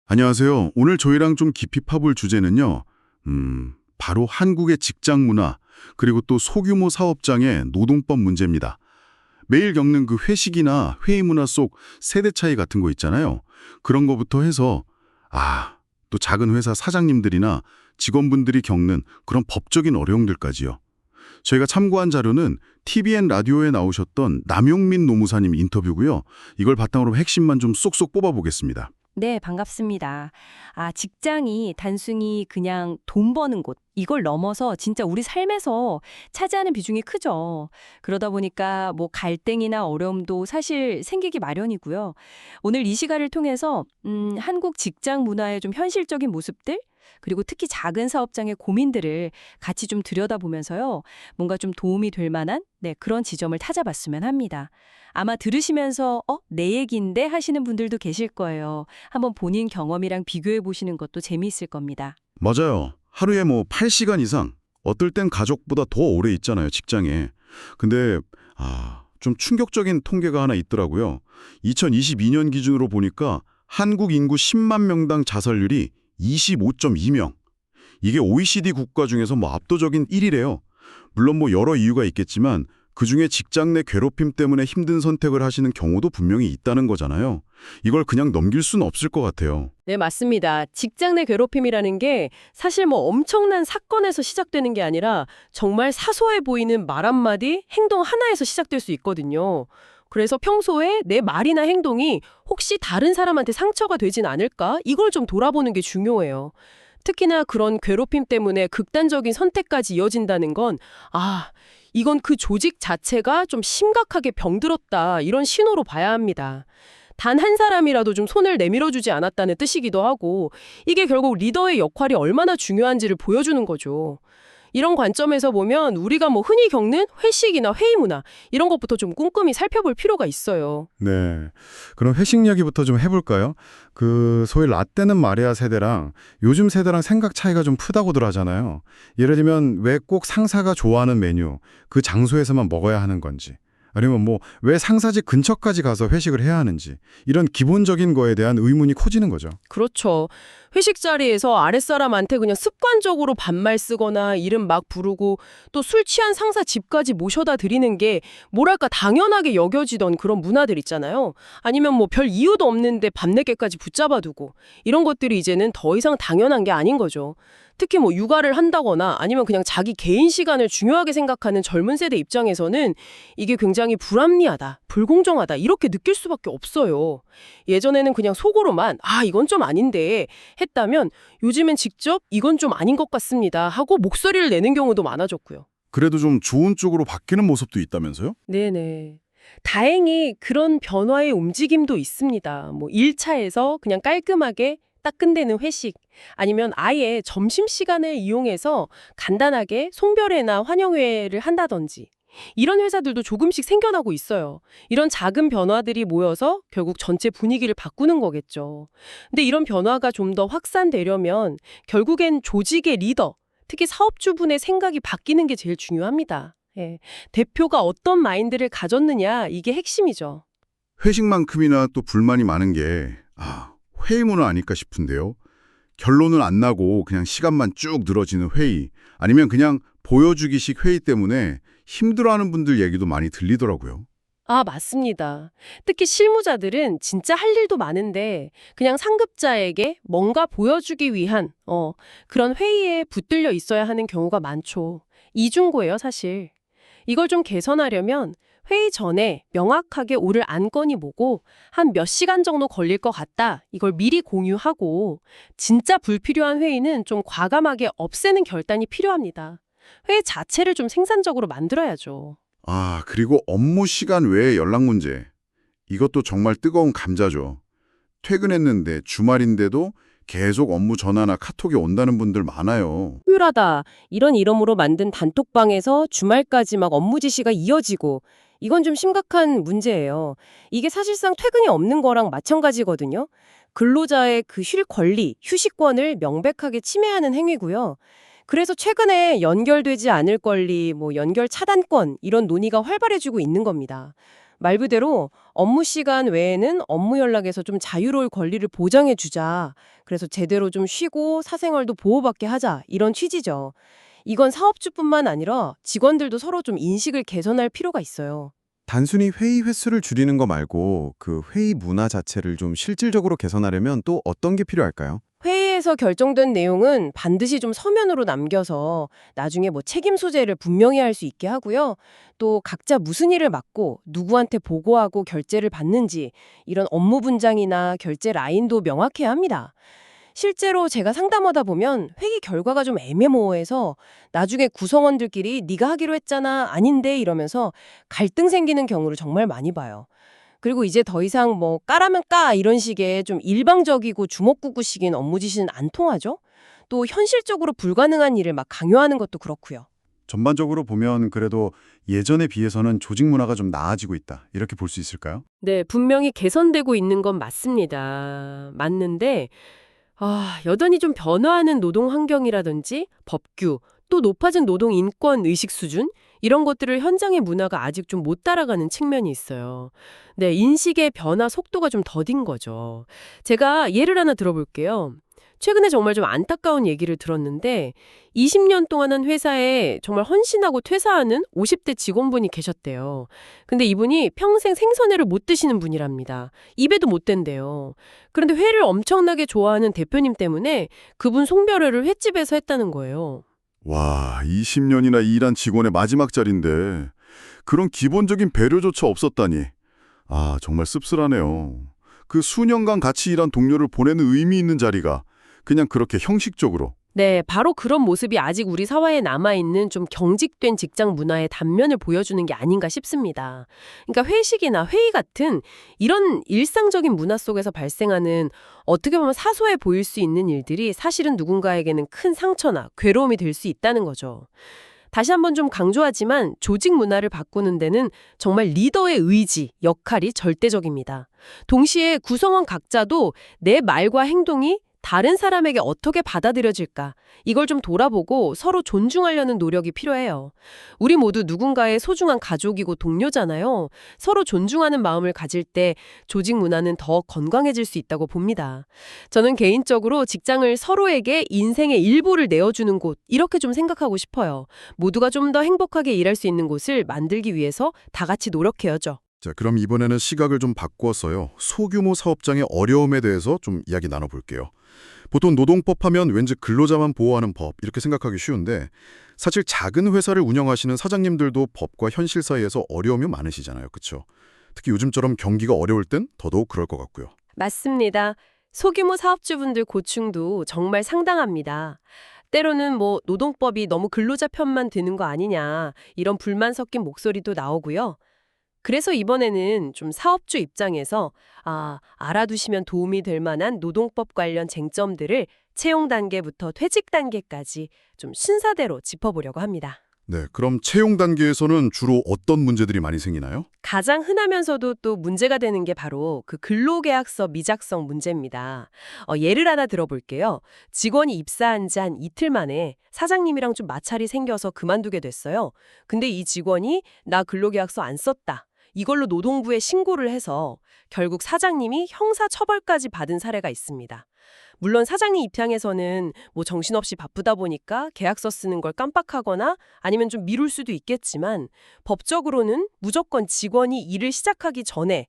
안녕하세요. 오늘 저희랑 좀 깊이 파볼 주제는요. 바로 한국의 직장 문화, 그리고 또 소규모 사업장의 노동법 문제입니다. 매일 겪는 그 회식이나 회의 문화 속 세대 차이 같은 거 있잖아요. 그런 거부터 해서 또 작은 회사 사장님들이나 직원분들이 겪는 그런 법적인 어려움들까지요. 저희가 참고한 자료는 TVN 라디오에 나오셨던 남용민 노무사님 인터뷰고요. 이걸 바탕으로 핵심만 좀 쏙쏙 뽑아보겠습니다. 네, 반갑습니다. 직장이 단순히 그냥 돈 버는 곳, 이걸 넘어서 진짜 우리 삶에서 차지하는 비중이 크죠. 그러다 보니까 뭐 갈등이나 어려움도 사실 생기기 마련이고요. 오늘 이 시간을 통해서 한국 직장 문화의 좀 현실적인 모습들, 그리고 특히 작은 사업장의 고민들을 같이 좀 들여다보면서요. 뭔가 좀 도움이 될 만한 그런 지점을 찾아봤으면 합니다. 아마 들으시면서 내 얘기인데 하시는 분들도 계실 거예요. 한번 본인 경험이랑 비교해 보시는 것도 재미있을 겁니다. 맞아요. 하루에 뭐 8시간 이상, 어떨 땐 가족보다 더 오래 있잖아요, 직장에. 근데 좀 충격적인 통계가 하나 있더라고요. 2022년 기준으로 보니까 한국 인구 10만 명당 자살률이 25.2명. 이게 OECD 국가 중에서 뭐 압도적인 1위래요. 물론 뭐 여러 이유가 있겠지만 그중에 직장 내 괴롭힘 때문에 힘든 선택을 하시는 경우도 분명히 있다는 거잖아요. 이걸 그냥 넘길 수는 없을 것 같아요. 네, 맞습니다. 직장 내 괴롭힘이라는 게 사실 뭐 엄청난 사건에서 시작되는 게 아니라 정말 사소해 보이는 말 한마디, 행동 하나에서 시작될 수 있거든요. 그래서 평소에 내 말이나 행동이 혹시 다른 사람한테 상처가 되진 않을까? 이걸 좀 돌아보는 게 중요해요. 특히나 그런 괴롭힘 때문에 극단적인 선택까지 이어진다는 건 이건 그 조직 자체가 좀 심각하게 병들었다, 이런 신호로 봐야 합니다. 단 한 사람이라도 좀 손을 내밀어주지 않았다는 뜻이기도 하고, 이게 결국 리더의 역할이 얼마나 중요한지를 보여주는 거죠. 이런 관점에서 보면 우리가 뭐 흔히 겪는 회식이나 회의 문화, 이런 것부터 좀 꼼꼼히 살펴볼 필요가 있어요. 네. 그럼 회식 이야기부터 좀 해볼까요? 소위 라떼는 마리아 세대랑 요즘 세대랑 생각 차이가 좀 크다고들 하잖아요. 예를 들면 왜 꼭 상사가 좋아하는 메뉴, 그 장소에서만 먹어야 하는 건지, 아니면 뭐 왜 상사직 근처까지 가서 회식을 해야 하는지, 이런 기본적인 거에 대한 의문이 커지는 거죠. 그렇죠. 회식 자리에서 아랫사람한테 그냥 습관적으로 반말 쓰거나 이름 막 부르고 또 술 취한 상사 집까지 모셔다 드리는 게 뭐랄까 당연하게 여겨지던 그런 문화들 있잖아요. 아니면 뭐 별 이유도 없는데 밤늦게까지 붙잡아 두고, 이런 것들이 이제는 더 이상 당연한 게 아닌 거죠. 특히 뭐 육아를 한다거나 아니면 그냥 자기 개인 시간을 중요하게 생각하는 젊은 세대 입장에서는 이게 굉장히 불합리하다, 불공정하다, 이렇게 느낄 수밖에 없어요. 예전에는 그냥 속으로만 이건 좀 아닌데 했다면, 요즘엔 직접 이건 좀 아닌 것 같습니다 하고 목소리를 내는 경우도 많아졌고요. 그래도 좀 좋은 쪽으로 바뀌는 모습도 있다면서요? 네네. 다행히 그런 변화의 움직임도 있습니다. 뭐 1차에서 그냥 깔끔하게 딱 끝내는 회식, 아니면 아예 점심시간을 이용해서 간단하게 송별회나 환영회를 한다든지, 이런 회사들도 조금씩 생겨나고 있어요. 이런 작은 변화들이 모여서 결국 전체 분위기를 바꾸는 거겠죠. 근데 이런 변화가 좀 더 확산되려면 결국엔 조직의 리더, 특히 사업주분의 생각이 바뀌는 게 제일 중요합니다. 예. 대표가 어떤 마인드를 가졌느냐, 이게 핵심이죠. 회식만큼이나 또 불만이 많은 게 회의 문화 아닐까 싶은데요. 결론은 안 나고 그냥 시간만 쭉 늘어지는 회의, 아니면 그냥 보여주기식 회의 때문에 힘들어하는 분들 얘기도 많이 들리더라고요. 맞습니다. 특히 실무자들은 진짜 할 일도 많은데 그냥 상급자에게 뭔가 보여주기 위한 그런 회의에 붙들려 있어야 하는 경우가 많죠. 이중고예요, 사실. 이걸 좀 개선하려면 회의 전에 명확하게 오를 안건이 뭐고 한 몇 시간 정도 걸릴 것 같다, 이걸 미리 공유하고, 진짜 불필요한 회의는 좀 과감하게 없애는 결단이 필요합니다. 회의 자체를 좀 생산적으로 만들어야죠. 그리고 업무 시간 외에 연락 문제. 이것도 정말 뜨거운 감자죠. 퇴근했는데 주말인데도 계속 업무 전화나 카톡이 온다는 분들 많아요. 효율하다, 이런 이름으로 만든 단톡방에서 주말까지 막 업무 지시가 이어지고, 이건 좀 심각한 문제예요. 이게 사실상 퇴근이 없는 거랑 마찬가지거든요. 근로자의 그 쉴 권리, 휴식권을 명백하게 침해하는 행위고요. 그래서 최근에 연결되지 않을 권리, 뭐 연결 차단권, 이런 논의가 활발해지고 있는 겁니다. 말 그대로 업무 시간 외에는 업무 연락에서 좀 자유로울 권리를 보장해 주자. 그래서 제대로 좀 쉬고 사생활도 보호받게 하자. 이런 취지죠. 이건 사업주뿐만 아니라 직원들도 서로 좀 인식을 개선할 필요가 있어요. 단순히 회의 횟수를 줄이는 거 말고 그 회의 문화 자체를 좀 실질적으로 개선하려면 또 어떤 게 필요할까요? 회의에서 결정된 내용은 반드시 좀 서면으로 남겨서 나중에 뭐 책임 소재를 분명히 할 수 있게 하고요. 또 각자 무슨 일을 맡고 누구한테 보고하고 결제를 받는지 이런 업무 분장이나 결제 라인도 명확해야 합니다. 실제로 제가 상담하다 보면 회의 결과가 좀 애매모호해서 나중에 구성원들끼리 네가 하기로 했잖아, 아닌데 이러면서 갈등 생기는 경우를 정말 많이 봐요. 그리고 이제 더 이상 뭐 까라면 까 이런 식의 좀 일방적이고 주먹구구식인 업무 지시는 안 통하죠. 또 현실적으로 불가능한 일을 막 강요하는 것도 그렇고요. 전반적으로 보면 그래도 예전에 비해서는 조직 문화가 좀 나아지고 있다. 이렇게 볼 수 있을까요? 네, 분명히 개선되고 있는 건 맞습니다. 맞는데 여전히 좀 변화하는 노동 환경이라든지 법규, 또 높아진 노동 인권 의식 수준 이런 것들을 현장의 문화가 아직 좀 못 따라가는 측면이 있어요. 네, 인식의 변화 속도가 좀 더딘 거죠. 제가 예를 하나 들어볼게요. 최근에 정말 좀 안타까운 얘기를 들었는데 20년 동안 한 회사에 정말 헌신하고 퇴사하는 50대 직원분이 계셨대요. 근데 이분이 평생 생선회를 못 드시는 분이랍니다. 입에도 못 댄대요. 그런데 회를 엄청나게 좋아하는 대표님 때문에 그분 송별회를 횟집에서 했다는 거예요. 와, 20년이나 일한 직원의 마지막 자리인데 그런 기본적인 배려조차 없었다니. 아, 정말 씁쓸하네요. 그 수년간 같이 일한 동료를 보내는 의미 있는 자리가 그냥 그렇게 형식적으로. 네, 바로 그런 모습이 아직 우리 사회에 남아있는 좀 경직된 직장 문화의 단면을 보여주는 게 아닌가 싶습니다. 그러니까 회식이나 회의 같은 이런 일상적인 문화 속에서 발생하는 어떻게 보면 사소해 보일 수 있는 일들이 사실은 누군가에게는 큰 상처나 괴로움이 될 수 있다는 거죠. 다시 한번 좀 강조하지만 조직 문화를 바꾸는 데는 정말 리더의 의지, 역할이 절대적입니다. 동시에 구성원 각자도 내 말과 행동이 다른 사람에게 어떻게 받아들여질까? 이걸 좀 돌아보고 서로 존중하려는 노력이 필요해요. 우리 모두 누군가의 소중한 가족이고 동료잖아요. 서로 존중하는 마음을 가질 때 조직 문화는 더 건강해질 수 있다고 봅니다. 저는 개인적으로 직장을 서로에게 인생의 일부를 내어주는 곳, 이렇게 좀 생각하고 싶어요. 모두가 좀 더 행복하게 일할 수 있는 곳을 만들기 위해서 다 같이 노력해야죠. 자, 그럼 이번에는 시각을 좀 바꿔서요. 소규모 사업장의 어려움에 대해서 좀 이야기 나눠볼게요. 보통 노동법 하면 왠지 근로자만 보호하는 법 이렇게 생각하기 쉬운데 사실 작은 회사를 운영하시는 사장님들도 법과 현실 사이에서 어려움이 많으시잖아요. 그렇죠? 특히 요즘처럼 경기가 어려울 땐 더더욱 그럴 것 같고요. 맞습니다. 소규모 사업주분들 고충도 정말 상당합니다. 때로는 뭐 노동법이 너무 근로자 편만 드는 거 아니냐 이런 불만 섞인 목소리도 나오고요. 그래서 이번에는 좀 사업주 입장에서 알아두시면 도움이 될 만한 노동법 관련 쟁점들을 채용 단계부터 퇴직 단계까지 좀 순서대로 짚어보려고 합니다. 네, 그럼 채용 단계에서는 주로 어떤 문제들이 많이 생기나요? 가장 흔하면서도 또 문제가 되는 게 바로 그 근로계약서 미작성 문제입니다. 예를 하나 들어볼게요. 직원이 입사한 지 한 이틀 만에 사장님이랑 좀 마찰이 생겨서 그만두게 됐어요. 근데 이 직원이 나 근로계약서 안 썼다. 이걸로 노동부에 신고를 해서 결국 사장님이 형사처벌까지 받은 사례가 있습니다. 물론 사장님 입장에서는 뭐 정신없이 바쁘다 보니까 계약서 쓰는 걸 깜빡하거나 아니면 좀 미룰 수도 있겠지만 법적으로는 무조건 직원이 일을 시작하기 전에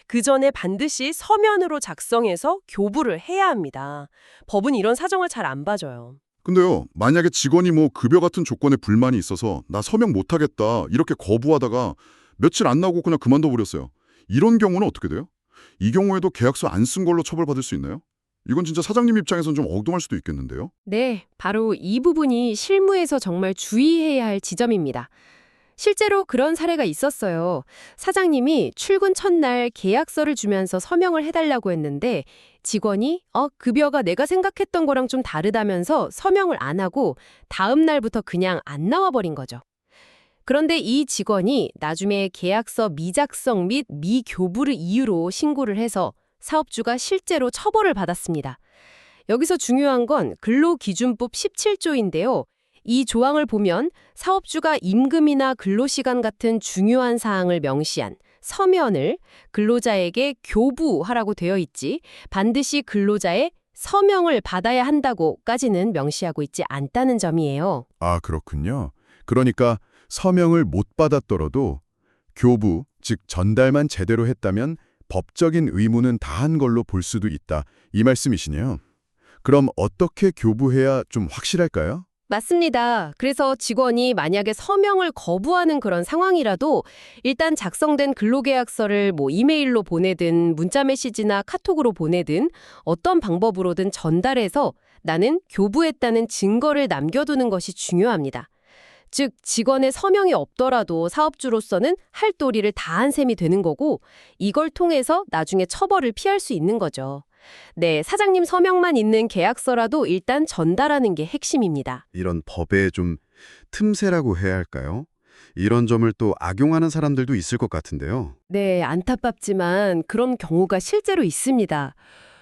그 전에 반드시 서면으로 작성해서 교부를 해야 합니다. 법은 이런 사정을 잘 안 봐줘요. 근데요, 만약에 직원이 뭐 급여 같은 조건에 불만이 있어서 나 서명 못하겠다 이렇게 거부하다가 며칠 안 나고 그냥 그만둬 버렸어요. 이런 경우는 어떻게 돼요? 이 경우에도 계약서 안 쓴 걸로 처벌받을 수 있나요? 이건 진짜 사장님 입장에선 좀 엉뚱할 수도 있겠는데요. 네, 바로 이 부분이 실무에서 정말 주의해야 할 지점입니다. 실제로 그런 사례가 있었어요. 사장님이 출근 첫날 계약서를 주면서 서명을 해달라고 했는데 직원이 급여가 내가 생각했던 거랑 좀 다르다면서 서명을 안 하고 다음 날부터 그냥 안 나와버린 거죠. 그런데 이 직원이 나중에 계약서 미작성 및 미교부를 이유로 신고를 해서 사업주가 실제로 처벌을 받았습니다. 여기서 중요한 건 근로기준법 17조인데요. 이 조항을 보면 사업주가 임금이나 근로시간 같은 중요한 사항을 명시한 서면을 근로자에게 교부하라고 되어 있지 반드시 근로자의 서명을 받아야 한다고까지는 명시하고 있지 않다는 점이에요. 아, 그렇군요. 그러니까 서명을 못 받았더라도 교부, 즉 전달만 제대로 했다면 법적인 의무는 다한 걸로 볼 수도 있다. 이 말씀이시네요. 그럼 어떻게 교부해야 좀 확실할까요? 맞습니다. 그래서 직원이 만약에 서명을 거부하는 그런 상황이라도 일단 작성된 근로계약서를 이메일로 보내든 문자 메시지나 카톡으로 보내든 어떤 방법으로든 전달해서 나는 교부했다는 증거를 남겨두는 것이 중요합니다. 즉 직원의 서명이 없더라도 사업주로서는 할 도리를 다한 셈이 되는 거고 이걸 통해서 나중에 처벌을 피할 수 있는 거죠. 네, 사장님 서명만 있는 계약서라도 일단 전달하는 게 핵심입니다. 이런 법의 좀 틈새라고 해야 할까요? 이런 점을 또 악용하는 사람들도 있을 것 같은데요. 네, 안타깝지만 그런 경우가 실제로 있습니다.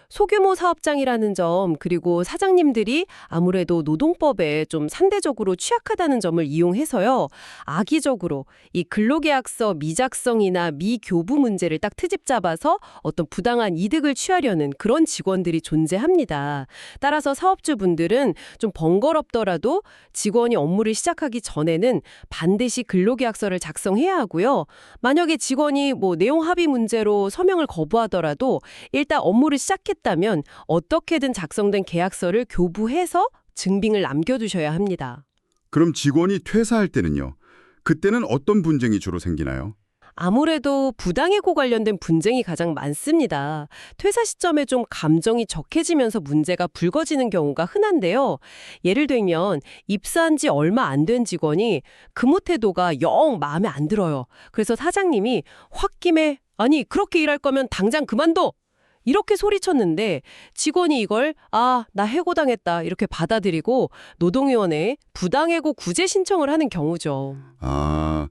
소규모 사업장이라는 점, 그리고 사장님들이 아무래도 노동법에 좀 상대적으로 취약하다는 점을 이용해서요, 악의적으로 이 근로계약서 미작성이나 미교부 문제를 딱 트집 잡아서 어떤 부당한 이득을 취하려는 그런 직원들이 존재합니다. 따라서 사업주분들은 좀 번거롭더라도 직원이 업무를 시작하기 전에는 반드시 근로계약서를 작성해야 하고요. 만약에 직원이 내용 합의 문제로 서명을 거부하더라도 일단 업무를 시작했다면 어떻게든 작성된 계약서를 교부해서 증빙을 남겨두셔야 합니다. 그럼 직원이 퇴사할 때는요? 그때는 어떤 분쟁이 주로 생기나요? 아무래도 부당해고 관련된 분쟁이 가장 많습니다. 퇴사 시점에 좀 감정이 적해지면서 문제가 불거지는 경우가 흔한데요. 예를 들면 입사한 지 얼마 안 된 직원이 근무 태도가 영 마음에 안 들어요. 그래서 사장님이 홧김에 아니 그렇게 일할 거면 당장 그만둬! 이렇게 소리쳤는데 직원이 이걸 나 해고당했다 이렇게 받아들이고 노동위원회에 부당해고 구제 신청을 하는 경우죠. 아,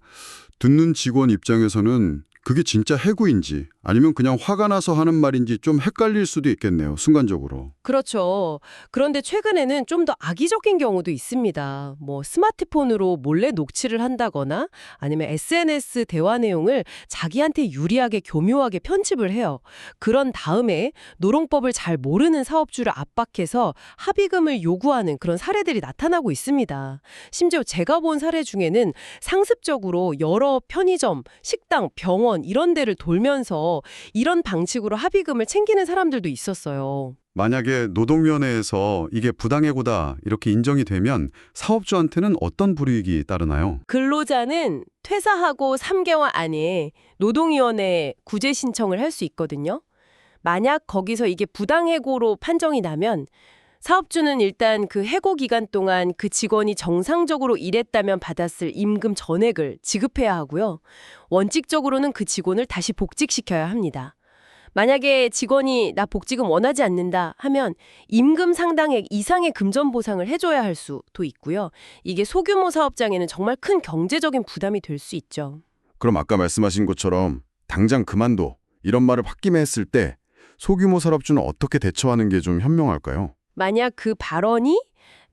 듣는 직원 입장에서는 그게 진짜 해고인지 아니면 그냥 화가 나서 하는 말인지 좀 헷갈릴 수도 있겠네요, 순간적으로. 그렇죠. 그런데 최근에는 좀 더 악의적인 경우도 있습니다. 스마트폰으로 몰래 녹취를 한다거나 아니면 SNS 대화 내용을 자기한테 유리하게 교묘하게 편집을 해요. 그런 다음에 노동법을 잘 모르는 사업주를 압박해서 합의금을 요구하는 그런 사례들이 나타나고 있습니다. 심지어 제가 본 사례 중에는 상습적으로 여러 편의점, 식당, 병원 이런 데를 돌면서 이런 방식으로 합의금을 챙기는 사람들도 있었어요. 만약에 노동위원회에서 이게 부당해고다 이렇게 인정이 되면 사업주한테는 어떤 불이익이 따르나요? 근로자는 퇴사하고 3개월 안에 노동위원회에 구제 신청을 할 수 있거든요. 만약 거기서 이게 부당해고로 판정이 나면 사업주는 일단 그 해고 기간 동안 그 직원이 정상적으로 일했다면 받았을 임금 전액을 지급해야 하고요. 원칙적으로는 그 직원을 다시 복직시켜야 합니다. 만약에 직원이 나 복직은 원하지 않는다 하면 임금 상당액 이상의 금전 보상을 해줘야 할 수도 있고요. 이게 소규모 사업장에는 정말 큰 경제적인 부담이 될 수 있죠. 그럼 아까 말씀하신 것처럼 당장 그만둬 이런 말을 홧김에 했을 때 소규모 사업주는 어떻게 대처하는 게 좀 현명할까요? 만약 그 발언이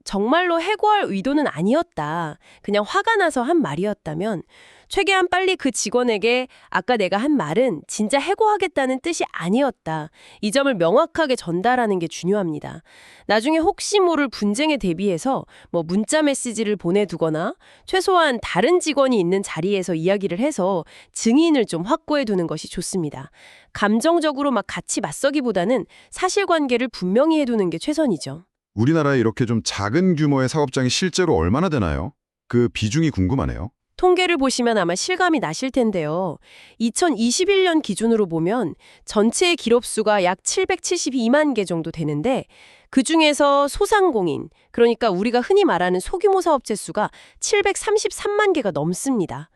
정말로 해고할 의도는 아니었다. 그냥 화가 나서 한 말이었다면 최대한 빨리 그 직원에게 아까 내가 한 말은 진짜 해고하겠다는 뜻이 아니었다. 이 점을 명확하게 전달하는 게 중요합니다. 나중에 혹시 모를 분쟁에 대비해서 문자 메시지를 보내두거나 최소한 다른 직원이 있는 자리에서 이야기를 해서 증인을 좀 확보해 두는 것이 좋습니다. 감정적으로 같이 맞서기보다는 사실관계를 분명히 해두는 게 최선이죠. 우리나라에 이렇게 좀 작은 규모의 사업장이 실제로 얼마나 되나요? 그 비중이 궁금하네요. 통계를 보시면 아마 실감이 나실 텐데요. 2021년 기준으로 보면 전체 기업수가 약 772만 개 정도 되는데 그중에서 소상공인, 그러니까 우리가 흔히 말하는 소규모 사업체 수가 733만 개가 넘습니다.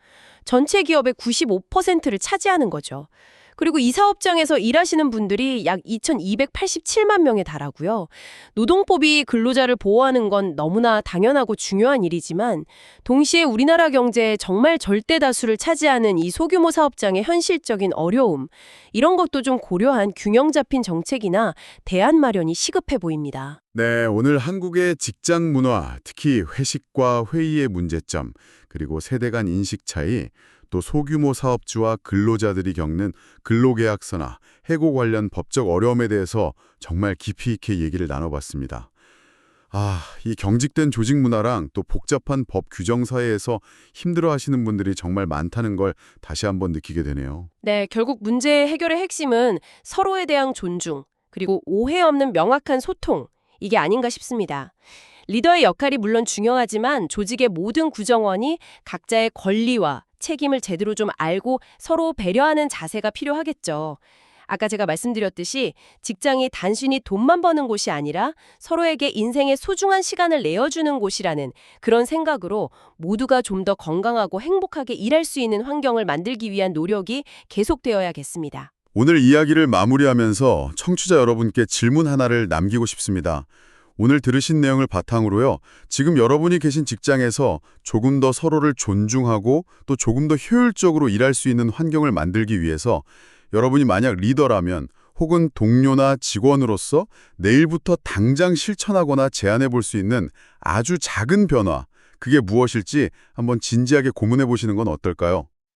전체 기업의 95%를 차지하는 거죠. 그리고 이 사업장에서 일하시는 분들이 약 2,287만 명에 달하고요. 노동법이 근로자를 보호하는 건 너무나 당연하고 중요한 일이지만 동시에 우리나라 경제의 정말 절대 다수를 차지하는 이 소규모 사업장의 현실적인 어려움, 이런 것도 좀 고려한 균형 잡힌 정책이나 대안 마련이 시급해 보입니다. 네, 오늘 한국의 직장 문화, 특히 회식과 회의의 문제점, 그리고 세대 간 인식 차이, 또 소규모 사업주와 근로자들이 겪는 근로계약서나 해고 관련 법적 어려움에 대해서 정말 깊이 있게 얘기를 나눠봤습니다. 이 경직된 조직 문화랑 또 복잡한 법 규정 사이에서 힘들어하시는 분들이 정말 많다는 걸 다시 한번 느끼게 되네요. 네, 결국 문제 해결의 핵심은 서로에 대한 존중, 그리고 오해 없는 명확한 소통, 이게 아닌가 싶습니다. 리더의 역할이 물론 중요하지만 조직의 모든 구성원이 각자의 권리와 책임을 제대로 좀 알고 서로 배려하는 자세가 필요하겠죠. 아까 제가 말씀드렸듯이 직장이 단순히 돈만 버는 곳이 아니라 서로에게 인생의 소중한 시간을 내어주는 곳이라는 그런 생각으로 모두가 좀 더 건강하고 행복하게 일할 수 있는 환경을 만들기 위한 노력이 계속되어야겠습니다. 오늘 이야기를 마무리하면서 청취자 여러분께 질문 하나를 남기고 싶습니다. 오늘 들으신 내용을 바탕으로요. 지금 여러분이 계신 직장에서 조금 더 서로를 존중하고 또 조금 더 효율적으로 일할 수 있는 환경을 만들기 위해서 여러분이 만약 리더라면 혹은 동료나 직원으로서 내일부터 당장 실천하거나 제안해 볼 수 있는 아주 작은 변화, 그게 무엇일지 한번 진지하게 고민해 보시는 건 어떨까요?